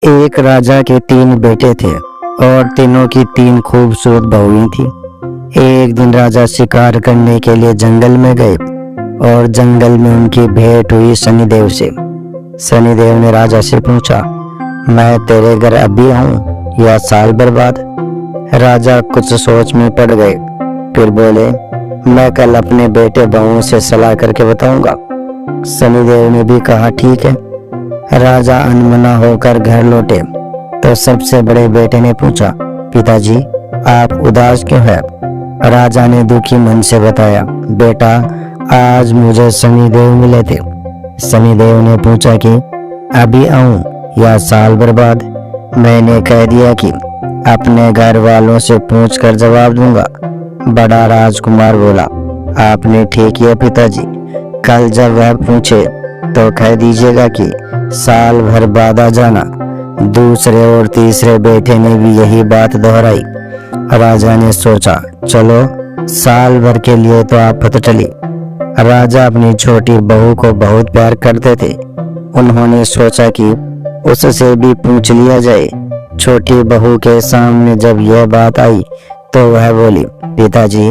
एक राजा के 3 बेटे थे और तीनों की 3 खूबसूरत बहुएं थी। एक दिन राजा शिकार करने के लिए जंगल में गए और जंगल में उनकी भेंट हुई शनिदेव से। शनिदेव ने राजा से पूछा, मैं तेरे घर अभी आऊं या साल भर बाद? राजा कुछ सोच में पड़ गए, फिर बोले, मैं कल अपने बेटे बहुओं से सलाह करके बताऊंगा। शनिदेव ने भी कहा, ठीक है। राजा अनमना होकर घर लौटे तो सबसे बड़े बेटे ने पूछा, पिताजी आप उदास क्यों हैं? राजा ने दुखी मन से बताया, बेटा आज मुझे शनिदेव मिले थे। शनिदेव ने पूछा कि अभी आऊं या साल भर बाद? मैंने कह दिया कि अपने घर वालों से पूछकर जवाब दूंगा। बड़ा राजकुमार बोला, आपने ठीक किया पिताजी, कल जब वह पूछे तो कह दीजिएगा कि साल भर बाद आ जाना। दूसरे और तीसरे बेटे ने भी यही बात दोहराई। राजा ने सोचा, चलो साल भर के लिए तो आफत टली। राजा अपनी छोटी बहू को बहुत प्यार करते थे। उन्होंने सोचा कि उससे भी पूछ लिया जाए। छोटी बहू के सामने जब यह बात आई तो वह बोली, पिताजी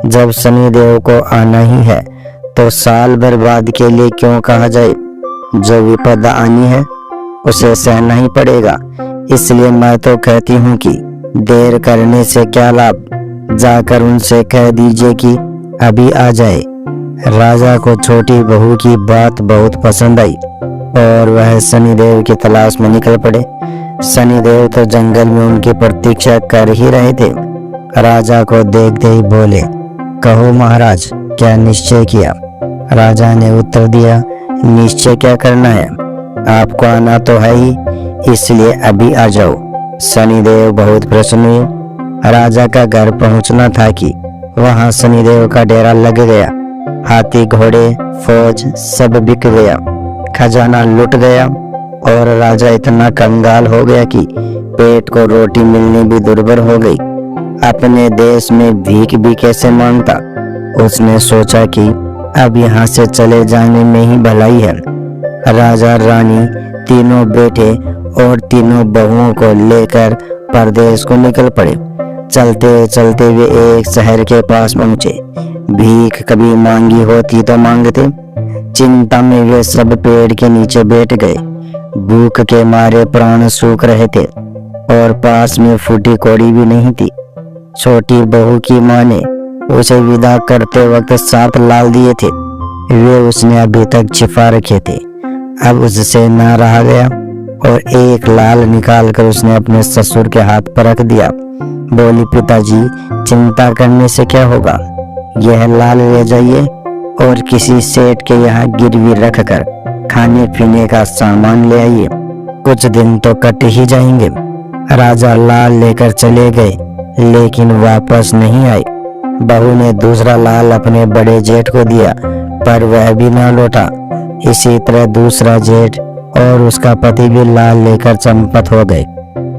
जब शनिदेव को आना ही है तो साल भर बाद के लिए क्यों कहा जाए? जो विपदा आनी है उसे सहना ही पड़ेगा। इसलिए मैं तो कहती हूँ कि देर करने से क्या लाभ, जाकर उनसे कह दीजिए कि अभी आ जाए। राजा को छोटी बहू की बात बहुत पसंद आई और वह शनिदेव की तलाश में निकल पड़े। शनिदेव तो जंगल में उनकी प्रतीक्षा कर ही रहे थे। राजा को देखते ही बोले, कहो महाराज क्या निश्चय किया? राजा ने उत्तर दिया, निश्चय क्या करना है, आपको आना तो है ही, इसलिए अभी आ जाओ। शनिदेव बहुत प्रसन्न हुए। राजा का घर पहुंचना था कि वहां शनिदेव का डेरा लग गया। हाथी घोड़े फौज सब बिक गया, खजाना लुट गया और राजा इतना कंगाल हो गया कि पेट को रोटी मिलनी भी दुर्भर हो गई। अपने देश में भीख भी कैसे मांगता। उसने सोचा कि अब यहाँ से चले जाने में ही भलाई है। राजा रानी, तीनों बेटे और तीनों बहुओं को लेकर परदेश को निकल पड़े। चलते चलते वे एक शहर के पास पहुंचे। भीख कभी मांगी होती तो मांगते। चिंता में वे सब पेड़ के नीचे बैठ गए। भूख के मारे प्राण सूख रहे थे और पास में फूटी कौड़ी भी नहीं थी। छोटी बहू की माँ ने उसे विदा करते वक्त 7 लाल दिए थे। वे उसने अभी तक छिपा रखे थे। अब उससे ना रहा गया और एक लाल निकालकर उसने अपने ससुर के हाथ पर रख दिया। बोली, पिताजी चिंता करने से क्या होगा, यह लाल ले जाइए और किसी सेठ के यहाँ गिरवी रखकर खाने पीने का सामान ले आइए, कुछ दिन तो कट ही जाएंगे। राजा लाल लेकर चले गए लेकिन वापस नहीं आए। बहू ने दूसरा लाल अपने बड़े जेठ को दिया पर वह भी ना लौटा। इसी तरह दूसरा जेठ और उसका पति भी लाल लेकर चंपत हो गए।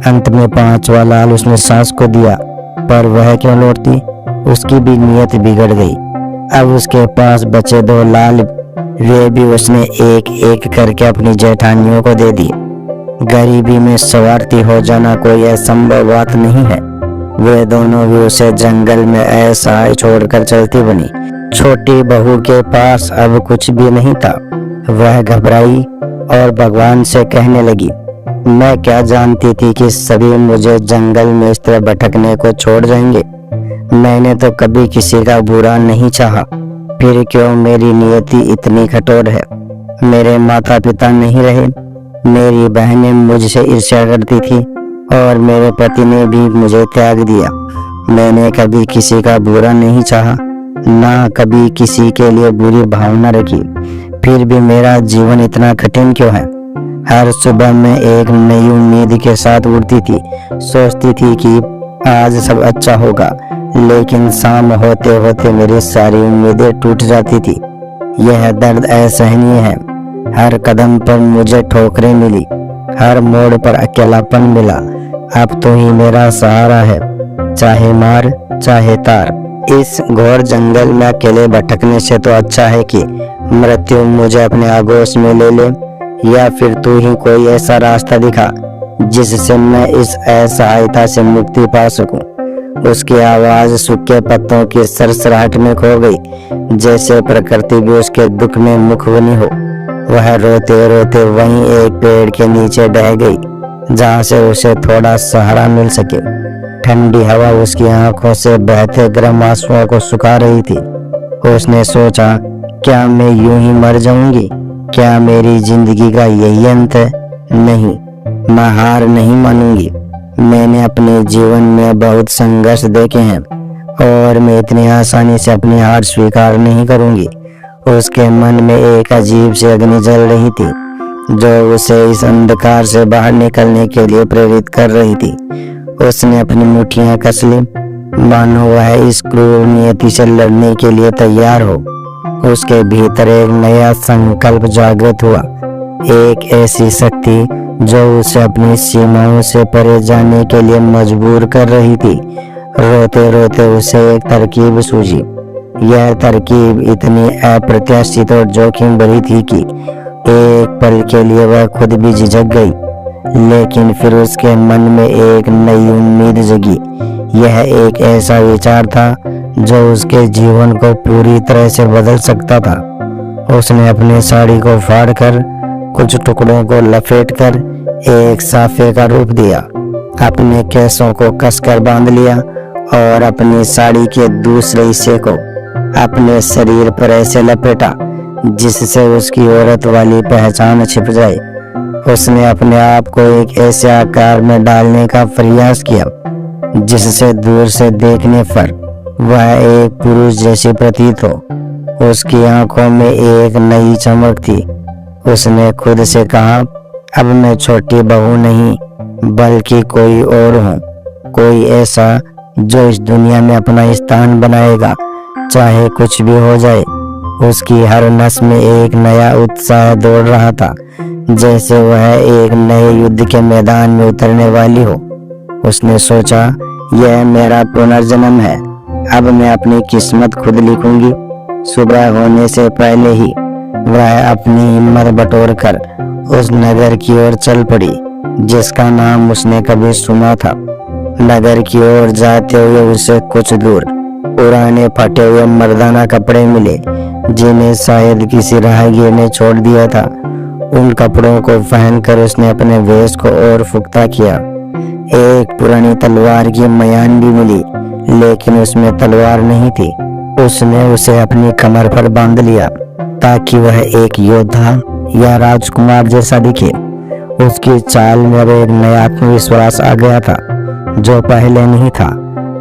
अंत में 5वां लाल उसने सास को दिया पर वह क्यों लौटती, उसकी भी नीयत बिगड़ गई। अब उसके पास बचे 2 लाल, वे भी उसने एक एक करके अपनी जेठानियों को दे दिए। गरीबी में स्वार्थी हो जाना कोई असंभव बात नहीं है। वे दोनों भी उसे जंगल में ऐसा छोड़कर चलती बनी। छोटी बहू के पास अब कुछ भी नहीं था। वह घबराई और भगवान से कहने लगी, मैं क्या जानती थी कि सभी मुझे जंगल में इस तरह भटकने को छोड़ जाएंगे। मैंने तो कभी किसी का बुरा नहीं चाहा, फिर क्यों मेरी नियति इतनी कठोर है। मेरे माता पिता नहीं रहे, मेरी बहनें मुझसे ईर्ष्या करती थी और मेरे पति ने भी मुझे त्याग दिया। मैंने कभी किसी का बुरा नहीं चाहा, ना कभी किसी के लिए बुरी भावना रखी, फिर भी मेरा जीवन इतना कठिन क्यों है। हर सुबह मैं एक नई उम्मीद के साथ उठती थी, सोचती थी कि आज सब अच्छा होगा, लेकिन शाम होते होते मेरी सारी उम्मीदें टूट जाती थी। यह दर्द असहनीय है। हर कदम पर मुझे ठोकरें मिली, हर मोड़ पर अकेलापन मिला। अब तो ही मेरा सहारा है, चाहे मार चाहे तार। इस घोर जंगल में अकेले भटकने से तो अच्छा है कि मृत्यु मुझे अपने आगोश में ले ले, या फिर तू ही कोई ऐसा रास्ता दिखा जिससे मैं इस असहायता से मुक्ति पा सकूं। उसकी आवाज सूखे पत्तों की सरसराहट में खो गई, जैसे प्रकृति भी उसके दुख में मुखबनी हो। वह रोते रोते वहीं एक पेड़ के नीचे बह गई, जहां से उसे थोड़ा सहारा मिल सके। ठंडी हवा उसकी आंखों से बहते गर्म आंसुओं को सुखा रही थी। उसने सोचा, क्या मैं यूं ही मर जाऊंगी? क्या मेरी जिंदगी का यही अंत है? नहीं, मैं हार नहीं मानूंगी। मैंने अपने जीवन में बहुत संघर्ष देखे हैं और मैं इतनी आसानी से अपनी हार स्वीकार नहीं करूंगी। उसके मन में एक अजीब सी अग्नि जल रही थी, जो उसे इस अंधकार से बाहर निकलने के लिए प्रेरित कर रही थी। उसने अपनी मुट्ठियां कस ली, मानो वह इस क्रूर नियति से लड़ने के लिए तैयार हो। उसके भीतर एक नया संकल्प जागृत हुआ, एक ऐसी शक्ति जो उसे अपनी सीमाओं से परे जाने के लिए मजबूर कर रही थी। रोते रोते उसे एक तरकीब सूझी। यह तरकीब इतनी अप्रत्याशित और जोखिम भरी थी कि एक पल के लिए वह खुद भी झिझक गई, लेकिन फिर उसके मन में एक नई उम्मीद जगी। यह एक ऐसा विचार था जो उसके जीवन को पूरी तरह से बदल सकता था। उसने अपनी साड़ी को फाड़कर कुछ टुकड़ों को लपेटकर एक साफे का रूप दिया, अपने केसों को कसकर बांध लिया और अपनी साड़ी के दूसरे हिस्से को अपने शरीर पर ऐसे लपेटा जिससे उसकी औरत वाली पहचान छिप जाए। उसने अपने आप को एक ऐसे आकार में डालने का प्रयास किया जिससे दूर से देखने पर वह एक पुरुष जैसी प्रतीत हो। उसकी आंखों में एक नई चमक थी। उसने खुद से कहा, अब मैं छोटी बहू नहीं बल्कि कोई और हूँ, कोई ऐसा जो इस दुनिया में अपना स्थान बनाएगा, चाहे कुछ भी हो जाए। उसकी हर नस में एक नया उत्साह दौड़ रहा था, जैसे वह एक नए युद्ध के मैदान में उतरने वाली हो। उसने सोचा, यह मेरा पुनर्जन्म है, अब मैं अपनी किस्मत खुद लिखूंगी। सुबह होने से पहले ही वह अपनी हिम्मत बटोरकर उस नगर की ओर चल पड़ी जिसका नाम उसने कभी सुना था। नगर की ओर जाते हुए उसे कुछ दूर पुराने फटे हुए मर्दाना कपड़े मिले, जिन्हें शायद किसी राहगीर ने छोड़ दिया था। उन कपड़ों को पहनकर उसने अपने वेश को और पुख्ता किया। एक पुरानी तलवार की मयान भी मिली, लेकिन उसमें तलवार नहीं थी। उसने उसे अपनी कमर पर बांध लिया ताकि वह एक योद्धा या राजकुमार जैसा दिखे। उसकी चाल में अब एक नया आत्मविश्वास आ गया था जो पहले नहीं था।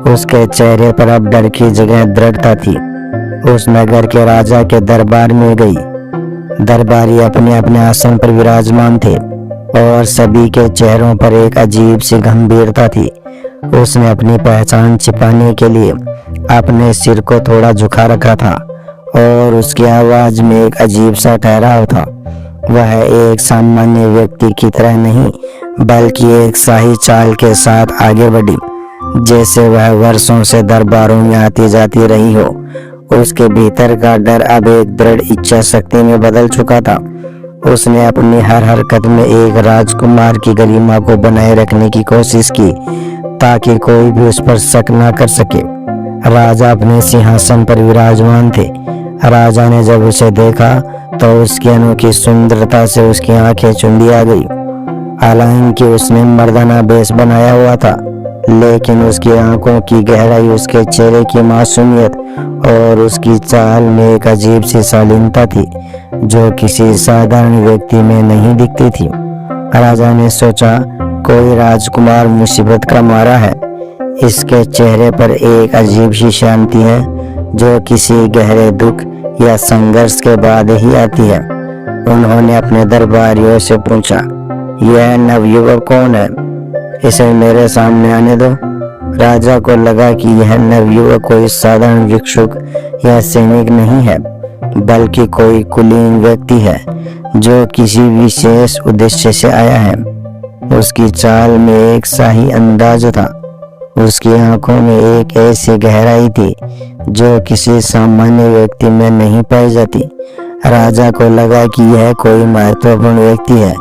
उसके चेहरे पर अब डर की जगह दृढ़ता थी। उस नगर के राजा के दरबार में गई। दरबारी अपने अपने आसन पर विराजमान थे और सभी के चेहरों पर एक अजीब सी गंभीरता थी। उसने अपनी पहचान छिपाने के लिए अपने सिर को थोड़ा झुका रखा था और उसकी आवाज में एक अजीब सा ठहराव था। वह एक सामान्य व्यक्ति की तरह नहीं बल्कि एक शाही चाल के साथ आगे बढ़ी, जैसे वह वर्षों से दरबारों में आती जाती रही हो। उसके भीतर का डर अब एक दृढ़ इच्छा शक्ति में बदल चुका था। उसने अपनी हर हरकत में एक राजकुमार की गरिमा को बनाए रखने की कोशिश की ताकि कोई भी उस पर शक न कर सके। राजा अपने सिंहासन पर विराजमान थे। राजा ने जब उसे देखा तो उसकी अनोखी सुंदरता से उसकी आंखें चुंधी आ गई। हालांकि उसने मर्दाना वेश बनाया हुआ था, लेकिन उसकी आंखों की गहराई, उसके चेहरे की मासूमियत और उसकी चाल में एक अजीब सी शालीनता थी जो किसी साधारण व्यक्ति में नहीं दिखती थी। राजा ने सोचा, कोई राजकुमार मुसीबत का मारा है। इसके चेहरे पर एक अजीब सी शांति है जो किसी गहरे दुख या संघर्ष के बाद ही आती है। उन्होंने अपने दरबारियों से पूछा, यह नवयुवक कौन है? इसे मेरे सामने आने दो। राजा को लगा कि यह नवयुवक कोई साधारण भिक्षुक या सैनिक नहीं है, बल्कि कोई कुलीन व्यक्ति है जो किसी विशेष उद्देश्य से आया है। उसकी चाल में एक शाही अंदाज था। उसकी आंखों में एक ऐसी गहराई थी जो किसी सामान्य व्यक्ति में नहीं पाई जाती। राजा को लगा कि यह कोई महत्वपूर्ण व्यक्ति है।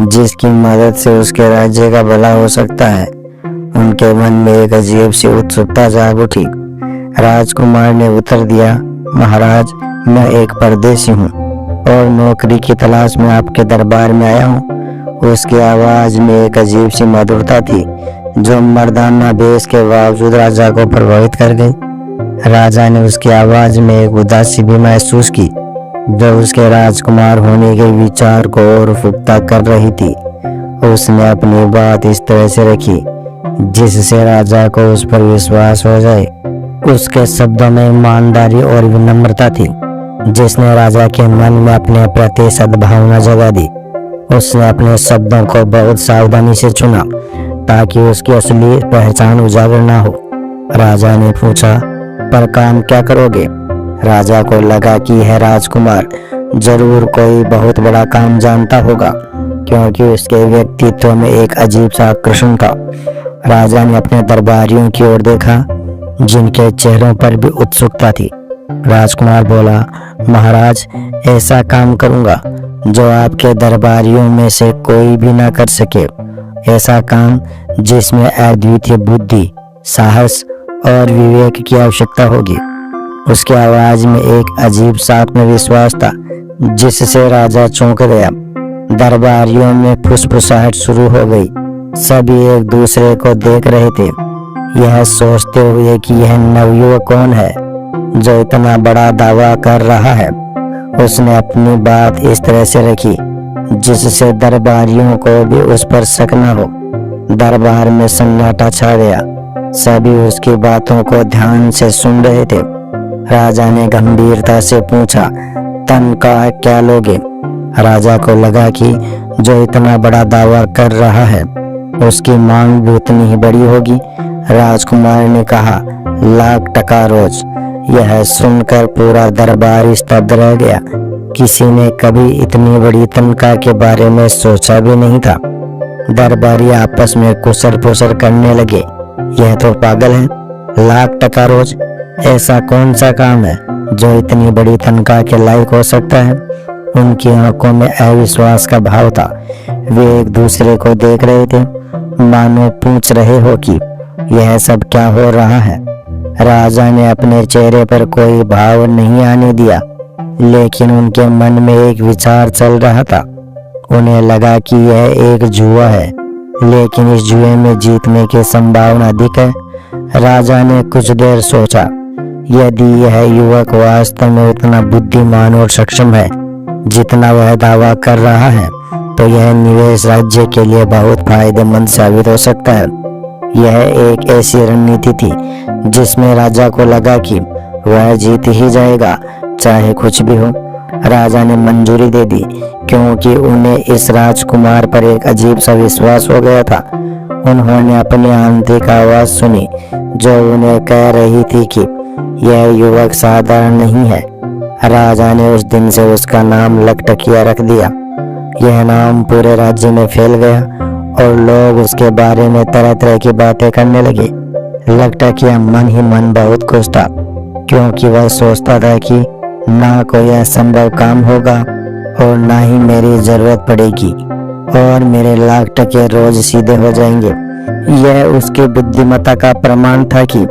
जिसकी मदद से उसके राज्य का भला हो सकता है। उनके मन में एक अजीब सी उत्सुकता जाग उठी। राजकुमार ने उत्तर दिया, महाराज, मैं एक परदेसी हूँ और नौकरी की तलाश में आपके दरबार में आया हूँ। उसकी आवाज में एक अजीब सी मधुरता थी जो मर्दाना भेष के बावजूद राजा को प्रभावित कर गई। राजा ने उसकी आवाज में एक उदासी भी महसूस की जो उसके राजकुमार होने के विचार को और पुख्ता कर रही थी। उसने अपनी बात इस तरह से रखी जिससे राजा को उस पर विश्वास हो जाए। उसके शब्दों में ईमानदारी और विनम्रता थी जिसने राजा के मन में अपने प्रति सद्भावना जगा दी। उसने अपने शब्दों को बहुत सावधानी से चुना ताकि उसकी असली पहचान उजागर ना हो। राजा ने पूछा, पर काम क्या करोगे? राजा को लगा कि यह राजकुमार जरूर कोई बहुत बड़ा काम जानता होगा क्योंकि उसके व्यक्तित्व में एक अजीब सा आकर्षण था। राजा ने अपने दरबारियों की ओर देखा जिनके चेहरों पर भी उत्सुकता थी। राजकुमार बोला, महाराज, ऐसा काम करूंगा जो आपके दरबारियों में से कोई भी ना कर सके। ऐसा काम जिसमें अद्वितीय बुद्धि, साहस और विवेक की आवश्यकता होगी। उसकी आवाज में एक अजीब सा आत्मविश्वास था जिससे राजा चौंक गया। दरबारियों में फुसफुसाहट शुरू हो गई। सभी एक दूसरे को देख रहे थे, यह सोचते हुए कि यह नवयुवक कौन है जो इतना बड़ा दावा कर रहा है। उसने अपनी बात इस तरह से रखी जिससे दरबारियों को भी उस पर शक न हो। दरबार में सन्नाटा छा गया। सभी उसकी बातों को ध्यान से सुन रहे थे। राजा ने गंभीरता से पूछा, तनख्वाह क्या लोगे? राजा को लगा कि जो इतना बड़ा दावा कर रहा है उसकी मांग भी उतनी ही बड़ी होगी। राजकुमार ने कहा, $1,00,000 रोज। यह सुनकर पूरा दरबार स्तब्ध रह गया। किसी ने कभी इतनी बड़ी तनख्वाह के बारे में सोचा भी नहीं था। दरबारी आपस में कुशल पुशल करने लगे, यह तो पागल है। $1,00,000 रोज, ऐसा कौन सा काम है जो इतनी बड़ी तनख्वाह के लायक हो सकता है? उनकी आंखों में अविश्वास का भाव था। वे एक दूसरे को देख रहे थे, मानो पूछ रहे हो कि यह सब क्या हो रहा है। राजा ने अपने चेहरे पर कोई भाव नहीं आने दिया, लेकिन उनके मन में एक विचार चल रहा था। उन्हें लगा कि यह एक जुआ है, लेकिन इस जुए में जीतने की संभावना अधिक है। राजा ने कुछ देर सोचा, यदि यह युवक वास्तव में उतना बुद्धिमान और सक्षम है जितना वह दावा कर रहा है, तो यह निवेश राज्य के लिए बहुत फायदेमंद साबित हो सकता है। यह एक ऐसी रणनीति थी जिसमें राजा को लगा कि वह जीत ही जाएगा, चाहे कुछ भी हो। राजा ने मंजूरी दे दी क्योंकि उन्हें इस राजकुमार पर एक अजीब सा विश्वास हो गया था। उन्होंने अपनी आंतरिक आवाज सुनी जो उन्हें कह रही थी कि यह युवक साधारण नहीं है। राजा ने उस दिन से उसका नाम लकटकिया रख दिया। यह नाम पूरे राज्य में फैल गया और लोग उसके बारे में तरह तरह की बातें करने लगे। लकटकिया मन ही मन बहुत खुश था क्योंकि वह सोचता था कि ना कोई असंभव काम होगा और ना ही मेरी जरूरत पड़ेगी और मेरे $1,00,000 रोज सीधे हो जाएंगे। यह उसकी बुद्धिमत्ता का प्रमाण था कि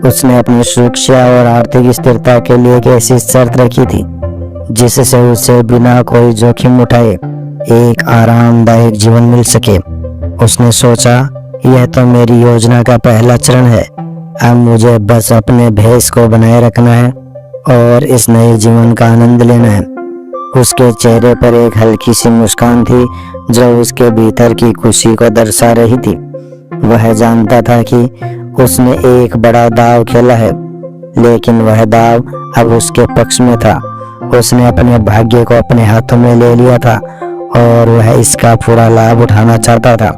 उसने अपनी सुरक्षा और आर्थिक स्थिरता के लिए एक ऐसी शर्त रखी थी जिससे उसे बिना कोई जोखिम उठाए एक आरामदायक जीवन मिल सके। उसने सोचा, यह तो मेरी योजना का पहला चरण है। अब मुझे बस अपने भेष को बनाए रखना है और इस नए जीवन का आनंद लेना है। उसके चेहरे पर एक हल्की सी मुस्कान थी जो उसके भीतर की खुशी को दर्शा रही थी। वह जानता था कि उसने एक बड़ा दाव खेला है, लेकिन वह दाव अब उसके पक्ष में था। उसने अपने भाग्य को अपने हाथों में ले लिया था और वह इसका पूरा लाभ उठाना चाहता था।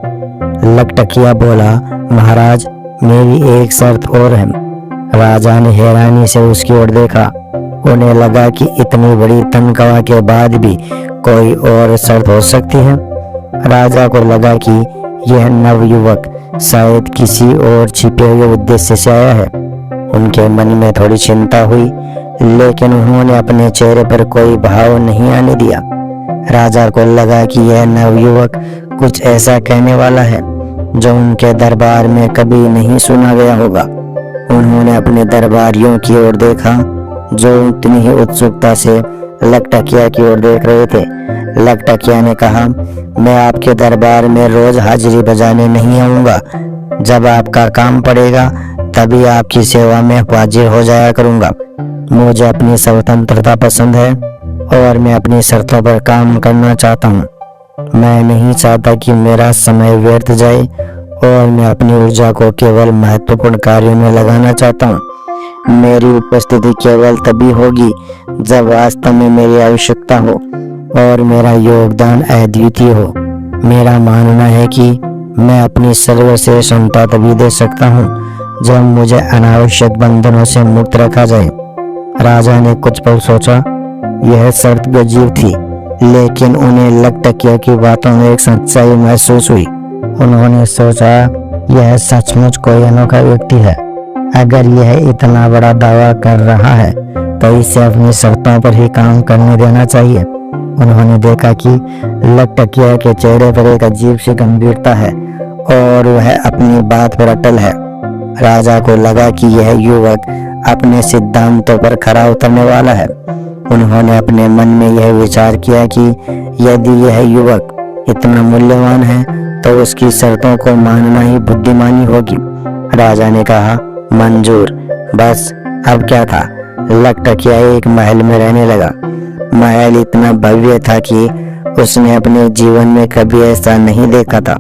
लकटकिया बोला, महाराज, मेरी एक शर्त और है। राजा ने हैरानी से उसकी ओर देखा। उन्हें लगा कि इतनी बड़ी तनख्वाह के बाद भी कोई और शर्त हो सकती है। राजा को लगा कि यह नवयुवक शायद किसी और छिपे हुए उद्देश्य से आया है। उनके मन में थोड़ी चिंता हुई, लेकिन उन्होंने अपने चेहरे पर कोई भाव नहीं आने दिया। राजा को लगा कि यह नवयुवक कुछ ऐसा कहने वाला है जो उनके दरबार में कभी नहीं सुना गया होगा। उन्होंने अपने दरबारियों की ओर देखा जो उतनी ही उत्सुकता से लकटकिया की ओर देख रहे थे। लकटकिया ने कहा, मैं आपके दरबार में रोज हाजिरी बजाने नहीं आऊंगा। जब आपका काम पड़ेगा तभी आपकी सेवा में हाजिर हो जाया करूंगा। मुझे अपनी स्वतंत्रता पसंद है और मैं अपनी शर्तों पर काम करना चाहता हूँ। मैं नहीं चाहता कि मेरा समय व्यर्थ जाए और मैं अपनी ऊर्जा को केवल महत्वपूर्ण कार्यों में लगाना चाहता हूँ। मेरी उपस्थिति केवल तभी होगी जब वास्तव में मेरी आवश्यकता हो और मेरा योगदान अद्वितीय हो। मेरा मानना है कि मैं अपनी सर्वश्रेष्ठ क्षमता तभी दे सकता हूँ जब मुझे अनावश्यक बंधनों से मुक्त रखा जाए। राजा ने कुछ पल सोचा। यह शर्त गजीब थी, लेकिन उन्हें लकटकिया की बातों में एक सच्चाई महसूस हुई। उन्होंने सोचा, यह सचमुच कोई अनोखा व्यक्ति है। अगर यह इतना बड़ा दावा कर रहा है तो इसे अपनी शर्तों पर ही काम करने देना चाहिए। उन्होंने देखा कि लकटकिया के चेहरे पर एक अजीब सी गंभीरता है और वह अपनी बात पर अटल है। राजा को लगा कि यह युवक अपने सिद्धांतों पर खरा उतरने वाला है। उन्होंने अपने मन में यह विचार किया कि यदि यह युवक इतना मूल्यवान है तो उसकी शर्तों को मानना ही बुद्धिमानी होगी। राजा ने कहा, मंजूर। बस अब क्या था, लकटकिया एक महल में रहने लगा। महल इतना भव्य था कि उसने अपने जीवन में कभी ऐसा नहीं देखा था।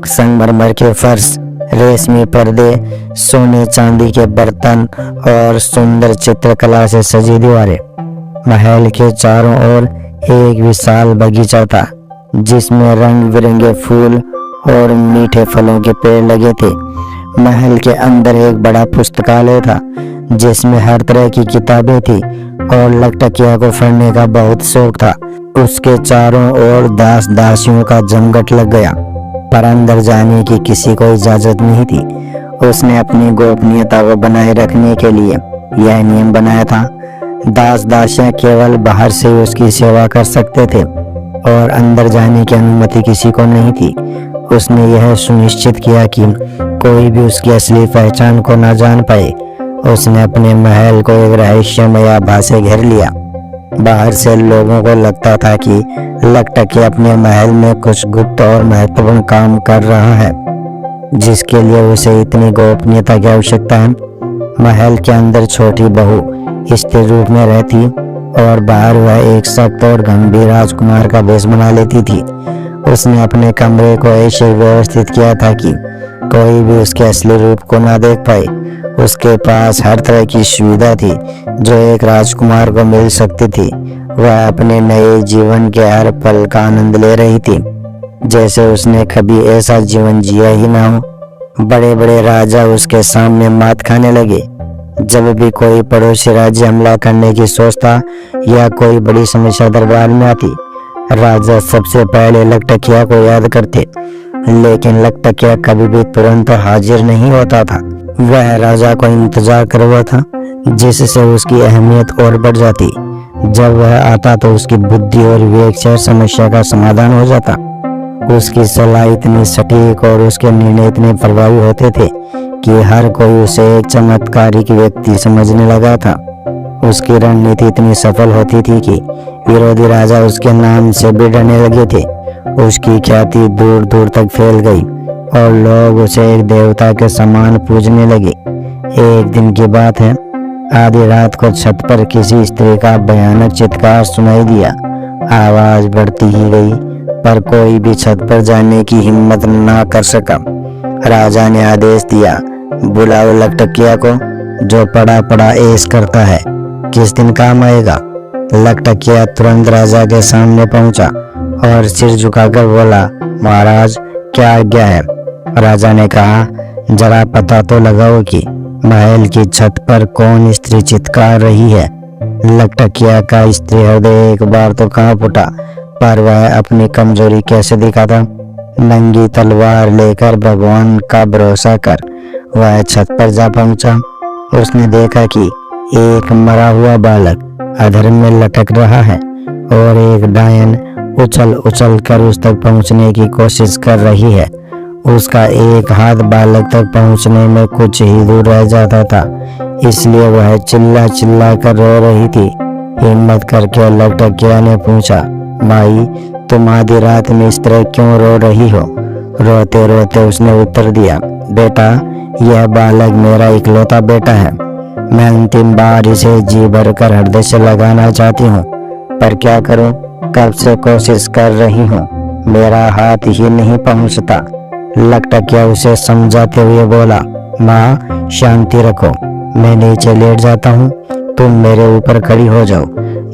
संगमरमर के फर्श, रेशमी पर्दे, सोने चांदी के बर्तन और सुंदर चित्रकला से सजी दीवारें। महल के चारों ओर एक विशाल बगीचा था जिसमें रंग बिरंगे फूल और मीठे फलों के पेड़ लगे थे। महल के अंदर एक बड़ा पुस्तकालय था जिसमें हर तरह की किताबें थी और लकटकिया को पढ़ने का बहुत शौक था। उसके चारों ओर दास दासियों का जमघट लग गया, पर अंदर जाने की किसी को इजाजत नहीं थी। उसने अपनी गोपनीयता को बनाए रखने के लिए यह नियम बनाया था, दास दासियां केवल बाहर से उसकी सेवा कर सकते थे और अंदर जाने की अनुमति किसी को नहीं थी। उसने यह सुनिश्चित किया कि कोई भी उसकी असली पहचान को न जान पाए। उसने अपने महल को एक रहस्यमय आभा से घेर लिया। बाहर से लोगों को लगता था कि लकटकिया अपने महल में कुछ गुप्त और महत्वपूर्ण काम कर रहा है जिसके लिए उसे इतनी गोपनीयता की आवश्यकता है। महल के अंदर छोटी बहू स्थिर रूप में रहती और बाहर वह एक सख्त और गंभीर राजकुमार का वेश बना लेती थी। उसने अपने कमरे को ऐसे व्यवस्थित किया था कि कोई भी उसके असली रूप को ना देख पाए। उसके पास हर तरह की सुविधा थी जो एक राजकुमार को मिल सकती थी। वह अपने नए जीवन के हर पल का आनंद ले रही थी जैसे उसने कभी ऐसा जीवन जिया ही ना हो। बड़े बड़े राजा उसके सामने मात खाने लगे। जब भी कोई पड़ोसी राज्य हमला करने की सोचता या कोई बड़ी समस्या दरबार में आती, राजा सबसे पहले लकटकिया को याद करते, लेकिन लकटकिया कभी भी तुरंत हाजिर नहीं होता था। वह राजा को इंतजार कर रहा था जिससे उसकी अहमियत और बढ़ जाती। जब वह आता तो उसकी बुद्धि और विवेक से समस्या का समाधान हो जाता। उसकी सलाह इतनी सटीक और उसके निर्णय इतने प्रभावी होते थे कि हर कोई उसे एक चमत्कारिक व्यक्ति समझने लगा था। उसकी रणनीति इतनी सफल होती थी कि विरोधी राजा उसके नाम से भी डरने लगे थे। उसकी ख्याति दूर दूर तक फैल गई और लोग उसे एक देवता के समान पूजने लगे। एक दिन की बात है, आधी रात को छत पर किसी स्त्री का भयानक चित्कार सुनाई दिया। आवाज बढ़ती ही गई पर कोई भी छत पर जाने की हिम्मत ना कर सका। राजा ने आदेश दिया, बुलाओ लकटकिया को जो पड़ा पड़ा ऐश करता है, किस दिन काम आएगा। लकटकिया तुरंत राजा के सामने पहुंचा और सिर झुकाकर बोला, महाराज क्या आज्ञा है। राजा ने कहा, जरा पता तो लगाओ कि महल की छत पर कौन स्त्री चित्कार रही है। लकटकिया का स्त्री हृदय एक बार तो कांप उठा, पर वह अपनी कमजोरी कैसे दिखाता। नंगी तलवार लेकर भगवान का भरोसा कर वह छत पर जा पहुंचा। उसने देखा कि एक मरा हुआ बालक अधर में लटक रहा है और एक डायन उछल उछल कर उस तक पहुंचने की कोशिश कर रही है। उसका एक हाथ बालक तक पहुंचने में कुछ ही दूर रह जाता था, इसलिए वह चिल्ला चिल्ला कर रो रही थी। हिम्मत करके लकटकिया ने पूछा, माई, तुम आधी रात में इस तरह क्यों रो रही हो? रोते रोते उसने उत्तर दिया, बेटा, यह बालक मेरा इकलौता बेटा है। मैं अंतिम बार इसे जी भरकर हृदय से लगाना चाहती हूँ, पर क्या करूँ, कब से कोशिश कर रही हूँ, मेरा हाथ ही नहीं पहुँचता। लकटकिया उसे समझाते हुए बोला, माँ, शांति रखो, मैं नीचे लेट जाता हूँ, तुम मेरे ऊपर खड़ी हो जाओ।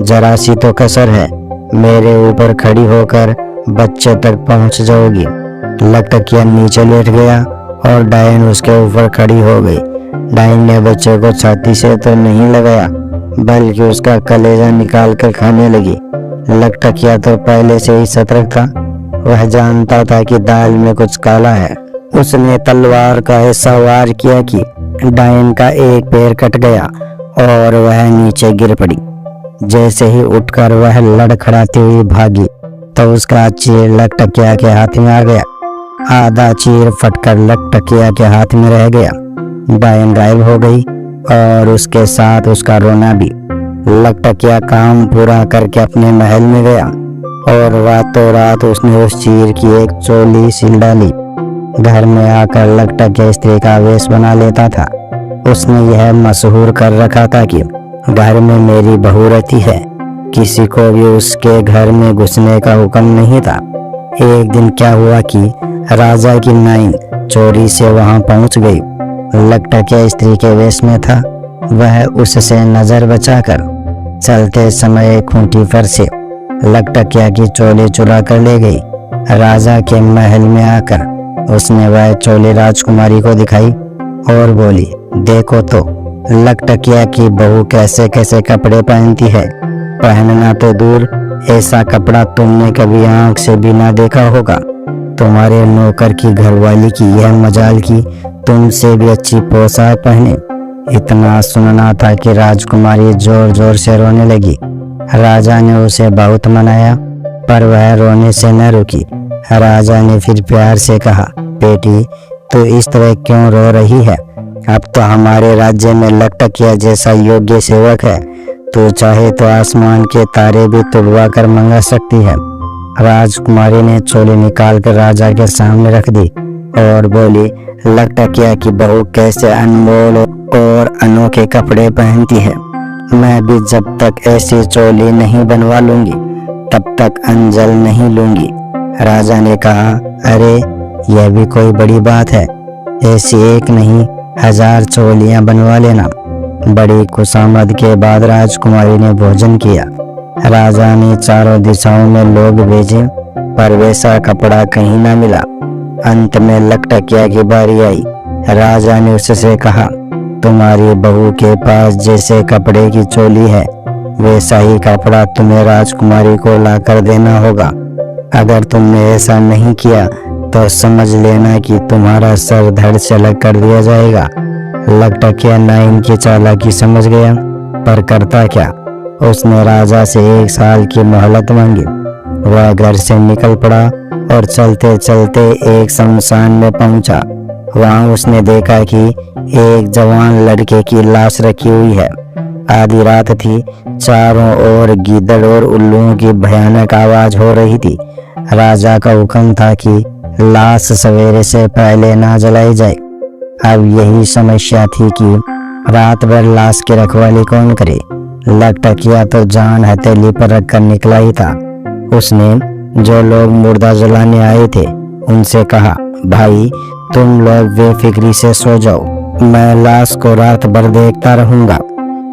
जरा सी तो कसर है, मेरे ऊपर खड़ी होकर बच्चे तक पहुँच जाओगी। लकटकिया नीचे लेट गया और डायन उसके ऊपर खड़ी हो गई। डायन ने बच्चे को छाती से तो नहीं लगाया, बल्कि उसका कलेजा निकाल कर खाने लगी। लकटकिया तो पहले से ही सतर्क था, वह जानता था कि दाल में कुछ काला है। उसने तलवार का ऐसा वार किया कि डायन का एक पैर कट गया और वह नीचे गिर पड़ी। जैसे ही उठकर वह लड़खड़ाती हुई भागी तो उसका चीर लकटकिया के हाथ में आ गया। आधा चीर फटकर लकटकिया के हाथ में रह गया। डायन गायब हो गई और उसके साथ उसका रोना भी। लकटकिया काम पूरा करके अपने महल में गया और रातों रात उसने उस चीर की एक चोली सिल डाली। घर में आकर लकटकिया स्त्री का वेश बना लेता था। उसने यह मशहूर कर रखा था कि घर में मेरी बहू रहती है, किसी को भी उसके घर में घुसने का हुक्म नहीं था। एक दिन क्या हुआ कि राजा की नाइन चोरी से वहां पहुंच गई। लकटकिया स्त्री के वेश में था। वह उससे नजर बचाकर चलते समय खूंटी पर से लकटकिया की चोली चुरा कर ले गई। राजा के महल में आकर उसने वह चोली राजकुमारी को दिखाई और बोली, देखो तो लकटकिया की बहू कैसे कैसे कपड़े पहनती है। पहनना तो दूर, ऐसा कपड़ा तुमने कभी आंख से भी ना देखा होगा। तुम्हारे नौकर की घरवाली की यह मजाल की तुमसे भी अच्छी पोशाक पहने। इतना सुनना था कि राजकुमारी जोर जोर से रोने लगी। राजा ने उसे बहुत मनाया, पर वह रोने से न रुकी। राजा ने फिर प्यार से कहा, बेटी, तू इस तरह क्यों रो रही है? अब तो हमारे राज्य में लकटकिया जैसा योग्य सेवक है, तू चाहे तो आसमान के तारे भी तुड़वा कर मंगा सकती है। राजकुमारी ने चोली निकाल कर राजा के सामने रख दी और बोली, लकटकिया की बहू कैसे अनमोल और अनोखे कपड़े पहनती है। मैं भी जब तक ऐसी चोली नहीं बनवा लूंगी तब तक अंजल नहीं लूंगी। राजा ने कहा, अरे यह भी कोई बड़ी बात है, ऐसी एक नहीं 1000 चोलियां बनवा लेना। बड़ी खुशामद के बाद राजकुमारी ने भोजन किया। राजा ने चारों दिशाओं में लोग भेजे, पर वैसा कपड़ा कहीं न मिला। अंत में लकटकिया की बारी आई। राजा ने उससे कहा, तुम्हारी बहू के पास जैसे कपड़े की चोली है, वैसा ही कपड़ा तुम्हें राजकुमारी को लाकर देना होगा। अगर तुमने ऐसा नहीं किया तो समझ लेना कि तुम्हारा सर धड़ से अलग कर दिया जाएगा। लकटकिया नाइन की चालाकी समझ गया, पर करता क्या। उसने राजा से 1 साल की मोहलत मांगी। वह घर से निकल पड़ा और चलते चलते एक शमशान में पहुंचा। वहां उसने देखा कि एक जवान लड़के की लाश रखी हुई है। आधी रात थी, चारों ओर गीदड़ और उल्लुओं की भयानक आवाज हो रही थी। राजा का हुक्म था कि लाश सवेरे से पहले ना जलाई जाए। अब यही समस्या थी कि रात भर लाश की रखवाली कौन करे। लकटकिया तो जान हथेली पर रखकर निकला ही था। उसने जो लोग मुर्दा जलाने आए थे उनसे कहा, भाई तुम लोग बेफिक्री से सो जाओ, मैं लाश को रात भर देखता रहूंगा।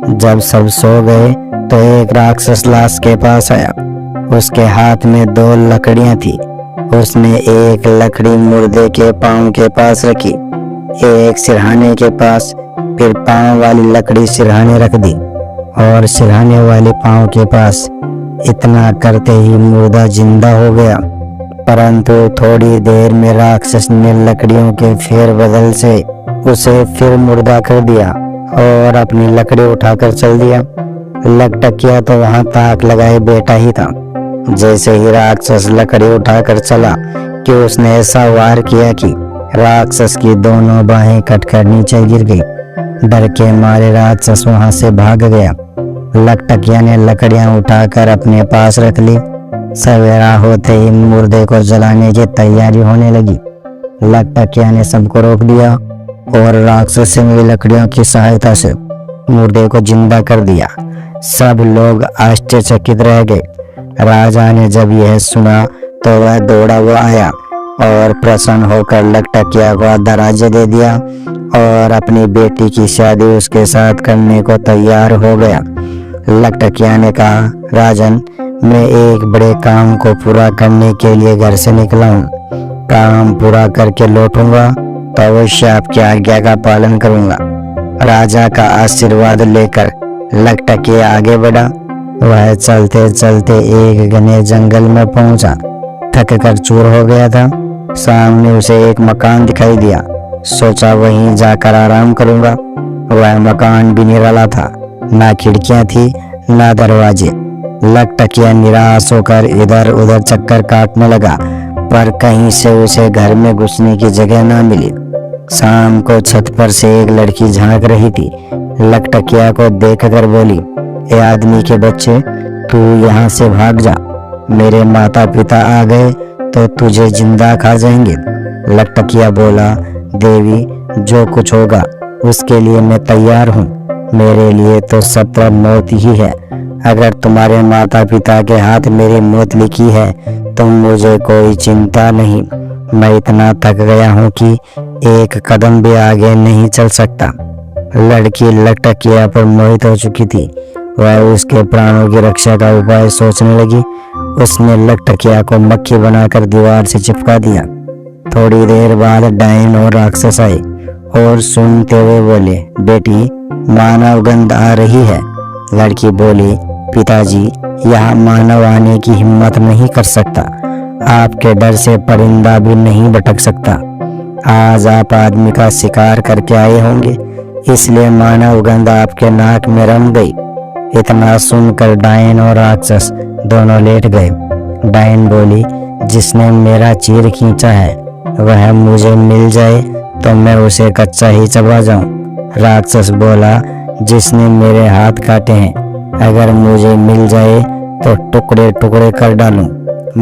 जब सब सो गए तो एक राक्षस लाश के पास आया। उसके हाथ में 2 लकड़ियां थी। उसने एक लकड़ी मुर्दे के पांव के पास रखी, एक सिरहाने के पास, फिर पांव वाली लकड़ी सिरहाने रख दी और सिरहाने वाले पांव के पास। इतना करते ही मुर्दा जिंदा हो गया। परंतु थोड़ी देर में राक्षस ने लकड़ियों के फेरबदल से उसे फिर मुर्दा कर दिया और अपनी लकड़ी उठाकर चल दिया। लकटकिया तो वहां ताक लगाए बैठा ही था। जैसे ही राक्षस लकड़ी उठाकर चला कि उसने ऐसा वार किया कि राक्षस की दोनों बाहें कटकर नीचे गिर गई। डर के मारे राक्षस वहां से भाग गया। लकटकिया ने लकड़ियां उठाकर अपने पास रख ली। सवेरा होते ही मुर्दे को जलाने की तैयारी होने लगी। लकटकिया ने सबको रोक दिया और राक्षस से मिली लकड़ियों की सहायता से मुर्दे को जिंदा कर दिया। सब लोग आश्चर्यचकित रह गए। राजा ने जब यह सुना तो वह दौड़ा हुआ आया और प्रसन्न होकर लकटकिया को आधा राज्य दे दिया और अपनी बेटी की शादी उसके साथ करने को तैयार हो गया। लकटकिया ने कहा, राजन, मैं एक बड़े काम को पूरा करने के लिए घर से निकला हूँ। काम पूरा करके लौटूंगा तो अवश्य आपकी आज्ञा का पालन करूंगा। राजा का आशीर्वाद लेकर लकटकिया आगे बढ़ा। वह चलते चलते एक घने जंगल में पहुंचा। थक कर चूर हो गया था। सामने उसे एक मकान दिखाई दिया। सोचा वहीं जाकर आराम करूंगा। वह मकान भी निराला था, ना खिड़कियां थी ना दरवाजे। लकटकिया निराश होकर इधर उधर चक्कर काटने लगा, पर कहीं से उसे घर में घुसने की जगह ना मिली। शाम को छत पर से एक लड़की झांक रही थी। लकटकिया को देखकर बोली, ए आदमी के बच्चे, तू यहाँ से भाग जा। मेरे माता पिता आ गए तो तुझे जिंदा खा जाएंगे। लकटकिया बोला, देवी, जो कुछ होगा उसके लिए मैं तैयार हूँ। मेरे लिए तो सत्र मौत ही है। अगर तुम्हारे माता पिता के हाथ मेरी मौत लिखी है तो मुझे कोई चिंता नहीं। मैं इतना थक गया हूँ कि एक कदम भी आगे नहीं चल सकता। लड़की लकटकिया पर मोहित हो चुकी थी। वह उसके प्राणों की रक्षा का उपाय सोचने लगी। उसने लकटकिया को मक्खी बनाकर दीवार से चिपका दिया। थोड़ी देर बाद डायन और राक्षस आए और सुनते हुए बोले, बेटी, मानव गंध आ रही है। लड़की बोली, पिताजी, यहाँ मानव आने की हिम्मत नहीं कर सकता। आपके डर से परिंदा भी नहीं भटक सकता। आज आप आदमी का शिकार करके आए होंगे, इसलिए मानव गंध आपके नाक में रम गई। इतना सुनकर डायन और राक्षस दोनों लेट गए। डायन बोली, जिसने मेरा चीर खींचा है वह मुझे मिल जाए तो मैं उसे कच्चा ही चबा जाऊं। राक्षस बोला, जिसने मेरे हाथ काटे हैं अगर मुझे मिल जाए तो टुकड़े टुकड़े कर डालूं।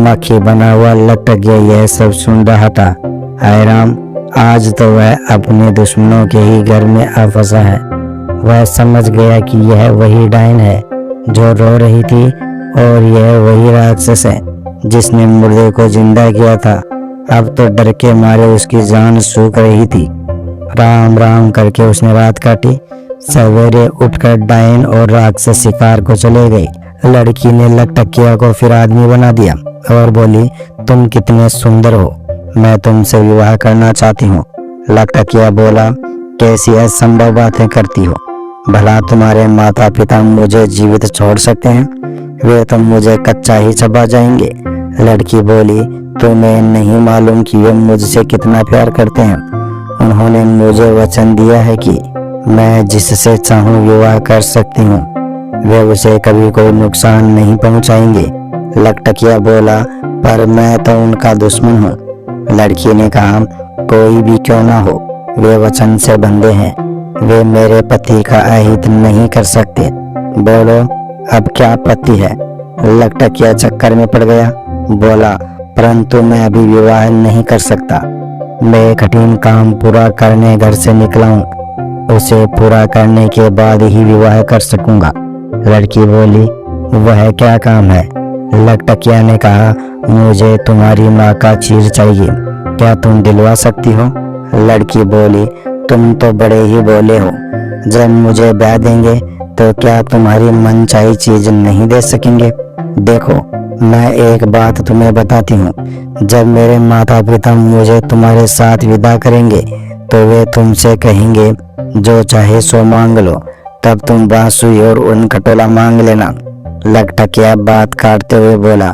मक्खी बना हुआ लकटकिया यह सब सुन रहा था। हाय राम, आज तो वह अपने दुश्मनों के ही घर में आ फंसा है। वह समझ गया कि यह वही डायन है जो रो रही थी और यह वही राक्षस है जिसने मुर्दे को जिंदा किया था। अब तो डर के मारे उसकी जान सूख रही थी। राम राम करके उसने रात काटी। सवेरे उठकर डायन और राक्षस शिकार को चले गए। लड़की ने लकटकिया को फिर आदमी बना दिया और बोली, तुम कितने सुंदर हो, मैं तुमसे विवाह करना चाहती हूँ। लकटकिया बोला, कैसी असंभव बातें करती हो। भला तुम्हारे माता पिता मुझे जीवित छोड़ सकते हैं? वे तो मुझे कच्चा ही चबा जाएंगे। लड़की बोली, तुम्हें नहीं मालूम कि वे मुझसे कितना प्यार करते हैं। उन्होंने मुझे वचन दिया है कि मैं जिससे चाहूँ विवाह कर सकती हूँ। वे उसे कभी कोई नुकसान नहीं पहुँचाएंगे। लकटकिया बोला, पर मैं तो उनका दुश्मन हूँ। लड़की ने कहा, कोई भी क्यों ना हो, वे वचन से बंधे हैं। वे मेरे पति का अहित नहीं कर सकते। बोलो, अब क्या आपत्ति है? लकटकिया चक्कर में पड़ गया। बोला, परंतु मैं अभी विवाह नहीं कर सकता। मैं कठिन काम पूरा करने घर से निकला हूँ। उसे पूरा करने के बाद ही विवाह कर सकूंगा। लड़की बोली, वह क्या काम है? लकटकिया ने कहा, मुझे तुम्हारी माँ का चीर चाहिए, क्या तुम दिलवा सकती हो? लड़की बोली, तुम तो बड़े ही बोले हो। जब मुझे ब्याह देंगे तो क्या तुम्हारी मनचाही चीज नहीं दे सकेंगे? देखो, मैं एक बात तुम्हें बताती हूँ। जब मेरे माता पिता मुझे तुम्हारे साथ विदा करेंगे तो वे तुमसे कहेंगे, जो चाहे सो मांग लो। तब तुम बांसुरी और उन खटोला मांग लेना। लकटकिया बात काटते हुए बोला,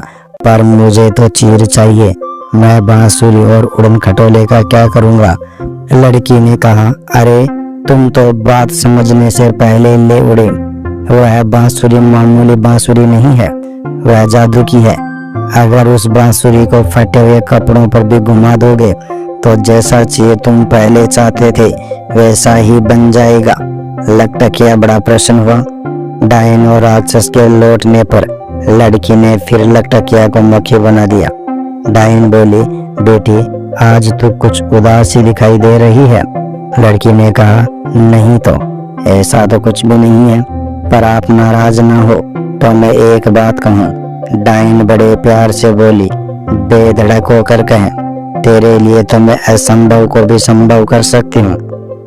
पर मुझे तो चीर चाहिए। मैं बांसुरी और उड़न खटोले का क्या करूँगा? लड़की ने कहा, अरे तुम तो बात समझने से पहले ले उड़े। वह बांसुरी मामूली बांसुरी नहीं है, वह जादू की है। अगर उस बांसुरी को फटे हुए कपड़ों पर भी घुमा दोगे तो जैसा चाहिए तुम पहले चाहते थे वैसा ही बन जाएगा। लकटकिया बड़ा प्रसन्न हुआ। डायन और राक्षस के लौटने पर लड़की ने फिर लकटकिया को मुखी बना दिया। डायन बोली, बेटी आज तू कुछ उदासी दिखाई दे रही है। लड़की ने कहा, नहीं तो ऐसा तो कुछ भी नहीं है, पर आप नाराज ना हो तो मैं एक बात कहूँ। डायन बड़े प्यार से बोली, बेधड़क होकर कहें, तेरे लिए तो मैं असंभव को भी संभव कर सकती हूँ।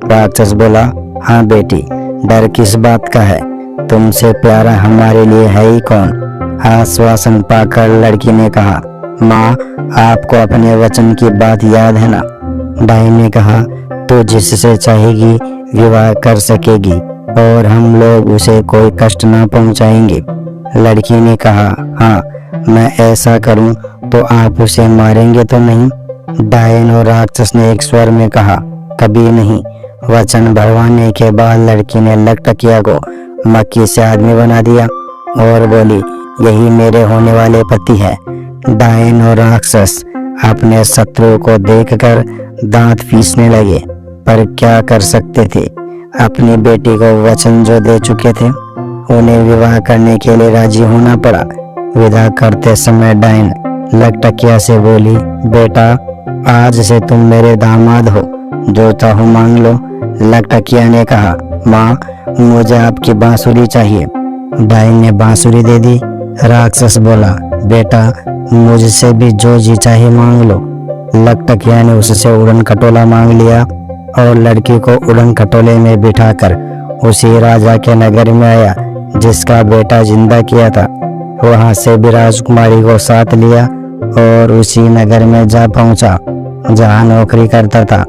राक्षस बोला, हाँ बेटी, डर किस बात का है, तुमसे प्यारा हमारे लिए है ही कौन। आश्वासन पाकर लड़की ने कहा, माँ आपको अपने वचन की बात याद है ना। डायन ने कहा, तो जिससे चाहेगी विवाह कर सकेगी और हम लोग उसे कोई कष्ट ना पहुंचाएंगे। लड़की ने कहा, हाँ मैं ऐसा करूं तो आप उसे मारेंगे तो नहीं। डायन और राक्षस ने एक स्वर में कहा, कभी नहीं। वचन भरवाने के बाद लड़की ने लकटकिया को मक्खी से आदमी बना दिया और बोली, यही मेरे होने वाले पति है। डायन और राक्षस अपने शत्रु को देखकर दांत पीसने लगे, पर क्या कर सकते थे, अपनी बेटी को वचन जो दे चुके थे उन्हें विवाह करने के लिए राजी होना पड़ा। विदा करते समय डायन लकटकिया से बोली, बेटा आज से तुम मेरे दामाद हो, जो चाहो मांग लो। लकटकिया ने कहा, माँ मुझे आपकी बांसुरी चाहिए। डायन ने बांसुरी दे दी। राक्षस बोला, बेटा मुझसे भी जो जी चाहे मांग लो। लकटकिया ने उससे उड़न खटोला मांग लिया और लड़की को उड़न खटोले में बिठाकर उसी राजा के नगर में आया जिसका बेटा जिंदा किया था। वहां से भी राजकुमारी को साथ लिया और उसी नगर में जा पहुंचा जहां नौकरी करता था।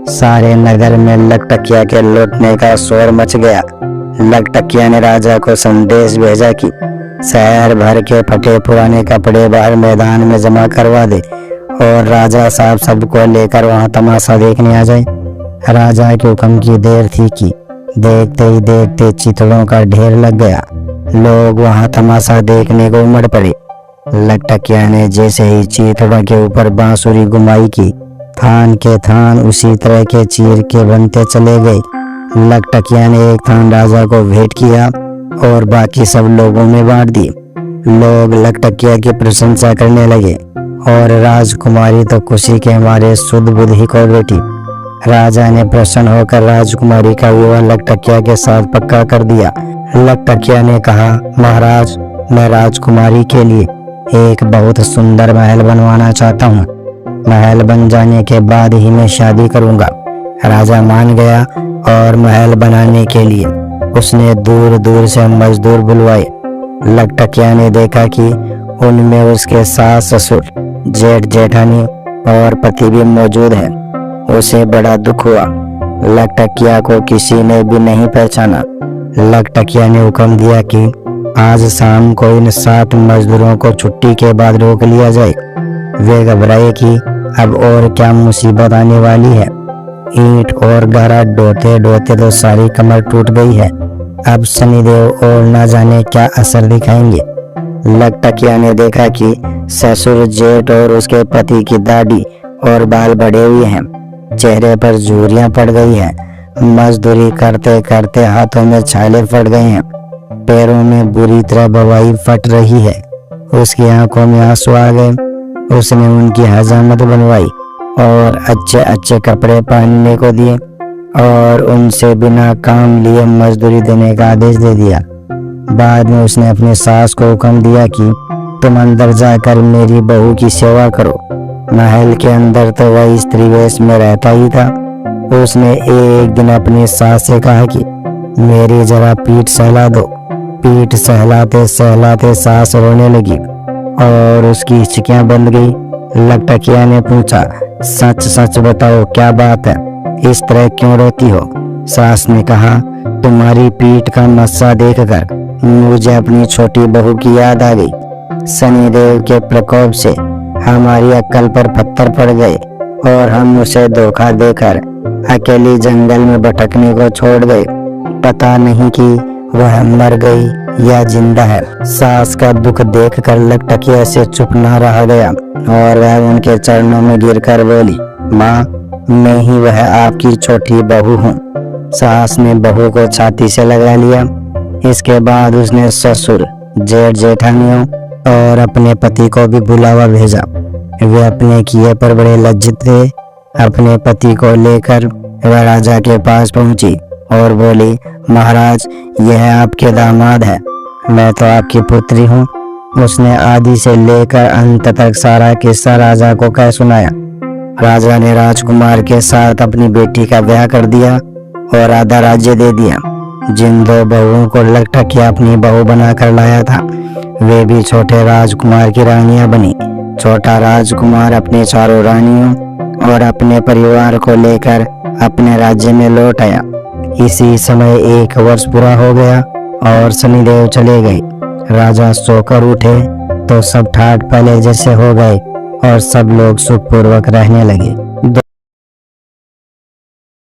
सारे नगर में लकटकिया के लौटने का शोर मच गया। लकटकिया ने राजा को संदेश भेजा कि शहर भर के फटे पुराने कपड़े बाहर मैदान में जमा करवा दे और राजा साहब सबको लेकर वहां तमाशा देखने आ जाए। राजा के हुक्म की देर थी कि देखते ही देखते चितड़ों का ढेर लग गया। लोग वहां तमाशा देखने को उमड़ पड़े। लकटकिया ने जैसे ही चितड़ों के ऊपर बांसुरी घुमाई की थान के थान उसी तरह के चीर के बनते चले गए। लकटकिया ने एक थान राजा को भेंट किया और बाकी सब लोगों में बांट दी। लोग लकटकिया की प्रशंसा करने लगे और राजकुमारी तो खुशी के मारे शुद्ध बुद्धि को बेटी। राजा ने प्रसन्न होकर राजकुमारी का विवाह लकटकिया के साथ पक्का कर दिया। लकटकिया ने कहा, महाराज मैं राजकुमारी के लिए एक बहुत सुंदर महल बनवाना चाहता हूँ। महल बन जाने के बाद ही मैं शादी करूँगा। राजा मान गया और महल बनाने के लिए उसने दूर दूर से मजदूर बुलवाए। लकटकिया ने देखा कि उनमें उसके सास ससुर, जेठ जेठानी और पति भी मौजूद हैं। उसे बड़ा दुख हुआ। लकटकिया को किसी ने भी नहीं पहचाना। लकटकिया ने हुक्म दिया कि आज शाम को इन 7 मजदूरों को छुट्टी के बाद रोक लिया जाए। वे घबराए कि अब और क्या मुसीबत आने वाली है। ईंट और गारा ढोते ढोते तो सारी कमर टूट गई है। अब शनिदेव और न जाने क्या असर दिखाएंगे। लकटकिया ने देखा कि ससुर, जेठ और उसके पति की दाढ़ी और बाल बढ़े हुए हैं, चेहरे पर झुर्रियां पड़ गई हैं, मजदूरी करते करते हाथों में छाले फट गए हैं, पैरों में बुरी तरह बवाई फट रही है। उसकी आंखों में आंसू आ गए। उसने उनकी हजामत बनवाई और अच्छे अच्छे कपड़े पहनने को दिए और उनसे बिना काम लिए मजदूरी देने का आदेश दे दिया। बाद में उसने अपनी सास को हुक्म दिया कि तुम अंदर जाकर मेरी बहू की सेवा करो। महल के अंदर तो वह स्त्री वेश में रहता ही था। उसने एक दिन अपनी सास से कहा कि मेरी जरा पीठ सहला दो। पीठ सहलाते सहलाते सास रोने लगी और उसकी हिचकियां बंद गई। लकटकिया ने पूछा, सच सच बताओ क्या बात है, इस तरह क्यों रोती हो? सास ने कहा, तुम्हारी पीठ का मस्सा देखकर मुझे अपनी छोटी बहू की याद आ गई। शनिदेव के प्रकोप से हमारी अक्ल पर पत्थर पड़ गए और हम उसे धोखा देकर अकेली जंगल में भटकने को छोड़ गए। पता नहीं कि वह मर गई या जिंदा है। सास का दुख देखकर लकटकिया से चुप न रहा गया और वह उनके चरणों में गिरकर बोली, माँ, मैं ही वह आपकी छोटी बहू हूँ। सास ने बहू को छाती से लगा लिया। इसके बाद उसने ससुर, जेठ जेठानियों और अपने पति को भी बुलावा भेजा। वे अपने किए पर बड़े लज्जित थे। अपने पति को लेकर वह राजा के पास पहुंची और बोली, महाराज, यह आपके दामाद है। मैं तो आपकी पुत्री हूँ। उसने आदि से लेकर अंत तक सारा किस्सा राजा को कह सुनाया। राजा ने राजकुमार के साथ अपनी बेटी का ब्याह कर दिया और आधा राज्य दे दिया। जिन दो बहुओं को लकटकिया अपनी बहू बनाकर लाया था, वे भी छोटे राजकुमार की रानियां बनी। छोटा राजकुमार अपनी चारों रानियों और अपने परिवार को लेकर अपने राज्य में लौट आया। इसी समय 1 वर्ष पूरा हो गया और शनिदेव चले गए। राजा सोकर उठे तो सब ठाट पहले जैसे हो गए और सब लोग सुखपूर्वक रहने लगे।